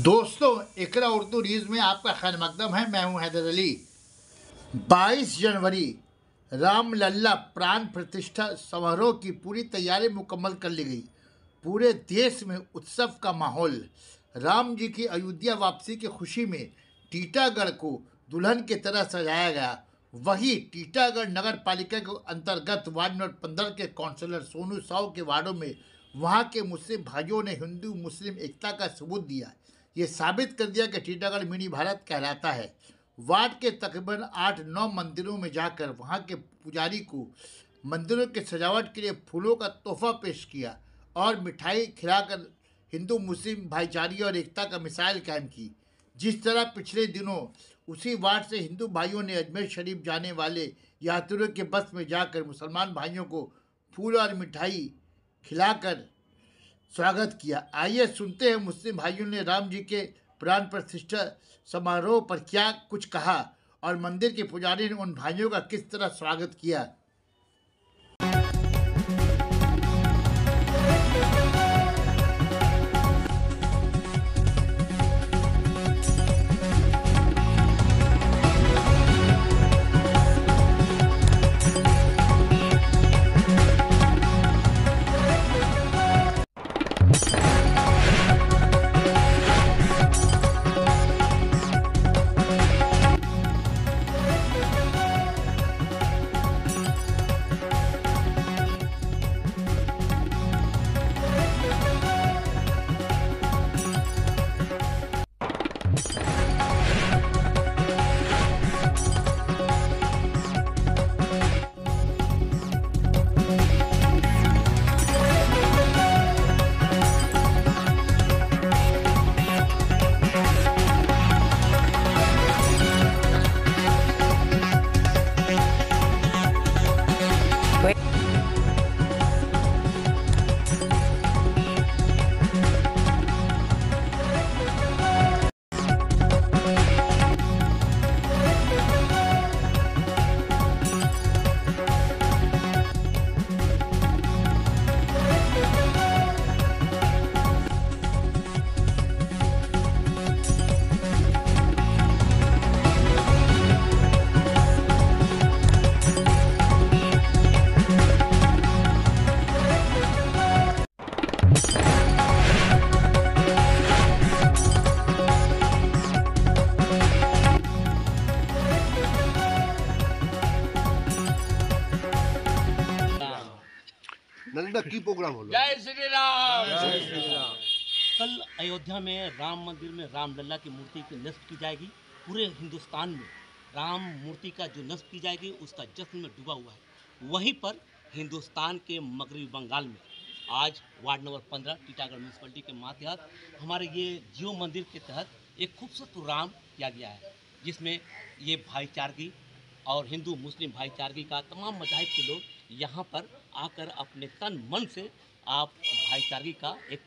दोस्तों, इकरा उर्दू न्यूज़ में आपका खैर मकदम है। मैं हूं हैदर अली। 22 जनवरी रामलला प्राण प्रतिष्ठा समारोह की पूरी तैयारी मुकम्मल कर ली गई। पूरे देश में उत्सव का माहौल। राम जी की अयोध्या वापसी की खुशी में टीटागढ़ को दुल्हन की तरह सजाया गया। वहीं टीटागढ़ नगर पालिका के अंतर्गत वार्ड नंबर 15 के काउंसलर सोनू साहू के वार्डों में वहां के मुस्लिम भाइयों ने हिंदू मुस्लिम एकता का सबूत दिया। ये साबित कर दिया कि टीटागढ़ मिनी भारत कहलाता है। वार्ड के तकरीबन 8-9 मंदिरों में जाकर वहां के पुजारी को मंदिरों की सजावट के लिए फूलों का तोहफा पेश किया और मिठाई खिलाकर हिंदू मुस्लिम भाईचारे और एकता का मिसाल कायम की। जिस तरह पिछले दिनों उसी वार्ड से हिंदू भाइयों ने अजमेर शरीफ जाने वाले यात्रियों के बस में जाकर मुसलमान भाइयों को फूल और मिठाई खिलाकर स्वागत किया। आइए सुनते हैं मुस्लिम भाइयों ने राम जी के प्राण प्रतिष्ठा समारोह पर क्या कुछ कहा और मंदिर के पुजारी ने उन भाइयों का किस तरह स्वागत किया। की प्रोग्राम हो जय श्री राम। जय श्री राम। कल अयोध्या में राम मंदिर में रामलला की मूर्ति की नस्ब की जाएगी। पूरे हिंदुस्तान में राम मूर्ति का जो नस्ब की जाएगी उसका जश्न में डूबा हुआ है। वहीं पर हिंदुस्तान के मगरबी बंगाल में आज वार्ड नंबर 15 टीटागढ़ म्यूनसिपलिटी के मातहत हमारे ये जियो मंदिर के तहत एक खूबसूरत प्रोग्राम किया गया है, जिसमें ये भाईचारगी और हिंदू मुस्लिम भाईचारगी का तमाम मज़ाहिब के लोग यहाँ पर आकर अपने तन मन से आप भाईचारगी का एक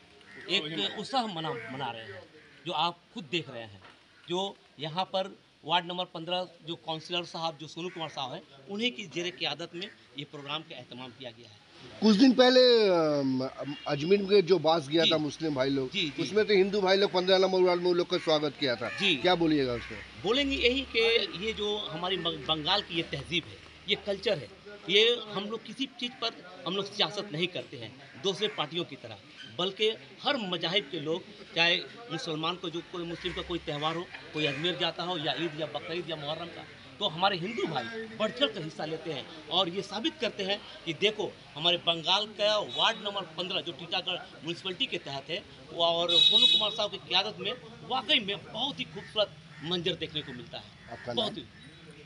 उत्साह मना रहे हैं, जो आप खुद देख रहे हैं। जो यहाँ पर वार्ड नंबर 15 जो काउंसलर साहब जो सोनू कुमार साहब हैं, उन्हीं की जेर क़यादत में ये प्रोग्राम का एहतमाम किया गया है। कुछ दिन पहले अजमेर में जो बास गया था मुस्लिम भाई लोग, उसमें तो हिंदू भाई लोग 15 नंबर वार्ड में उन लोग का स्वागत किया था। क्या बोलिएगा उसमें? बोलेंगे यही कि ये जो हमारी बंगाल की ये तहजीब है, ये कल्चर है, ये हम लोग किसी चीज़ पर हम लोग सियासत नहीं करते हैं दूसरे पार्टियों की तरह, बल्कि हर मज़ाहिब के लोग, चाहे मुसलमान को जो कोई मुस्लिम का कोई त्यौहार हो, कोई अजमेर जाता हो या ईद या बकरीद या मुहर्रम का, तो हमारे हिंदू भाई बढ़ चढ़ कर हिस्सा लेते हैं और ये साबित करते हैं कि देखो हमारे बंगाल का वार्ड नंबर 15 जो टीटागढ़ म्यूनसिपलिटी के तहत है और सोनू कुमार साहब की क़यादत में वाकई में बहुत ही खूबसूरत मंजर देखने को मिलता है। बहुत ही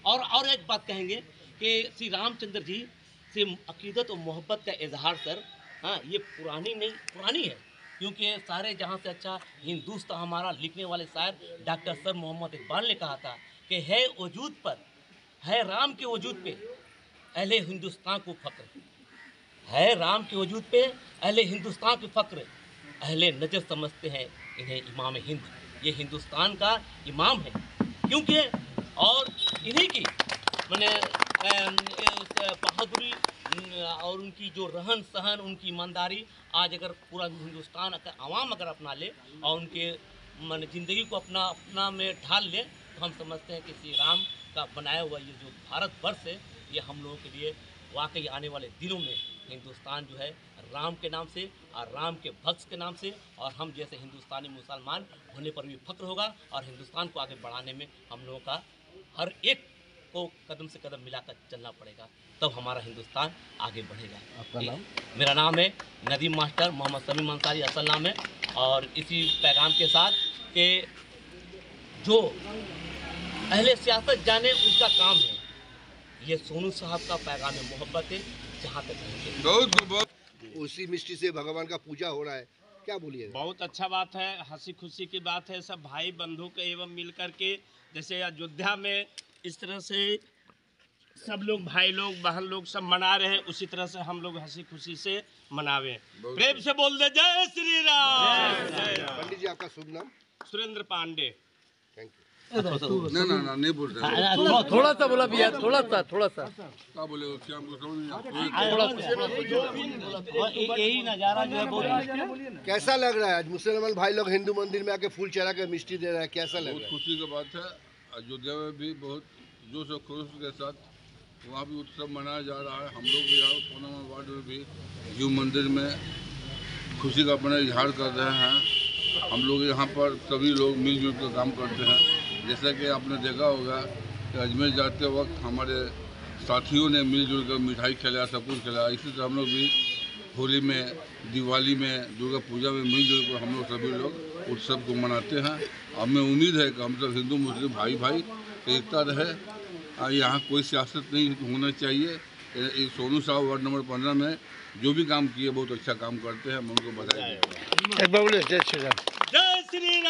और एक बात कहेंगे कि श्री रामचंद्र जी से अकीदत और मोहब्बत का इजहार सर, हाँ, ये पुरानी है, क्योंकि सारे जहाँ से अच्छा हिंदुस्तान हमारा लिखने वाले शायर डॉक्टर सर मोहम्मद इकबाल ने कहा था कि है वजूद पर, है राम के वजूद पे अहले हिंदुस्तान को फ़ख्र, है राम के वजूद पे अहले हिंदुस्तान के फ़ख्र, अहले नजर समझते हैं इन्हें इमाम हिंद। ये हिंदुस्तान का इमाम है, क्योंकि और इन्हीं की मैंने बहादुरी और उनकी जो रहन सहन, उनकी ईमानदारी आज अगर पूरा हिंदुस्तान अगर आवाम अगर अपना ले और उनके मन ज़िंदगी को अपना में ढाल ले, तो हम समझते हैं कि श्री राम का बनाया हुआ ये जो भारतवर्ष है, ये हम लोगों के लिए वाकई आने वाले दिनों में हिंदुस्तान जो है राम के नाम से और राम के भक्त के नाम से, और हम जैसे हिंदुस्तानी मुसलमान होने पर भी फख्र होगा, और हिंदुस्तान को आगे बढ़ाने में हम लोगों का हर एक को कदम से कदम मिलाकर चलना पड़ेगा, तब हमारा हिंदुस्तान आगे बढ़ेगा। आपका नाम? मेरा नाम है नदीम मास्टर मोहम्मद समीम अंसारी असल नाम है। और इसी पैगाम के साथ कि जो अहले सियासत जाने उनका काम है, ये सोनू साहब का पैगाम मोहब्बत है, जहाँ तक रहेंगे। उसी मिष्टी से भगवान का पूजा हो रहा है, क्या बोलिएगा? बहुत अच्छा बात है, हंसी खुशी की बात है। सब भाई बंधु के एवं मिल कर के, जैसे अयोध्या में इस तरह से सब लोग भाई लोग बहन लोग सब मना रहे हैं, उसी तरह से हम लोग हंसी खुशी से मनावे। प्रेम से बोल दे जय श्री राम। पंडित जी आपका शुभ नाम? सुरेंद्र पांडे। Thank you. ना नहीं बोल रहे। थोड़ा सा बोला भैया, थोड़ा सा क्या बोले क्या हमको समझ नहीं आता। यही नज़ारा जो है बहुत कैसा लग रहा है आज मुसलमान भाई लोग हिंदू मंदिर में आके फूल चढ़ा के मिष्टी दे रहा है, कैसा लग बहुत रहा है? खुशी की बात है। अयोध्या में भी बहुत जोश और खरोश के साथ वहाँ भी उत्सव मनाया जा रहा है। हम लोग भी यहाँ पूनम वार्ड में भी जीव मंदिर में खुशी का अपना इजहार कर रहे हैं। हम लोग यहाँ पर सभी लोग मिलजुल कर काम करते हैं। जैसा कि आपने देखा होगा कि अजमेर जाते वक्त हमारे साथियों ने मिलजुल कर मिठाई खिलाया, सब कुछ खिलाया। इसी तरह हम लोग भी होली में, दिवाली में, दुर्गा पूजा में मिलजुल कर हम लोग सभी लोग उत्सव को मनाते हैं। हमें उम्मीद है कि हम सब हिंदू मुस्लिम भाई भाई एकता रहे। यहाँ कोई सियासत नहीं होना चाहिए। सोनू साहब वार्ड नंबर 15 में जो भी काम किए बहुत अच्छा काम करते हैं, हम उनको बधाई देते हैं। जय श्री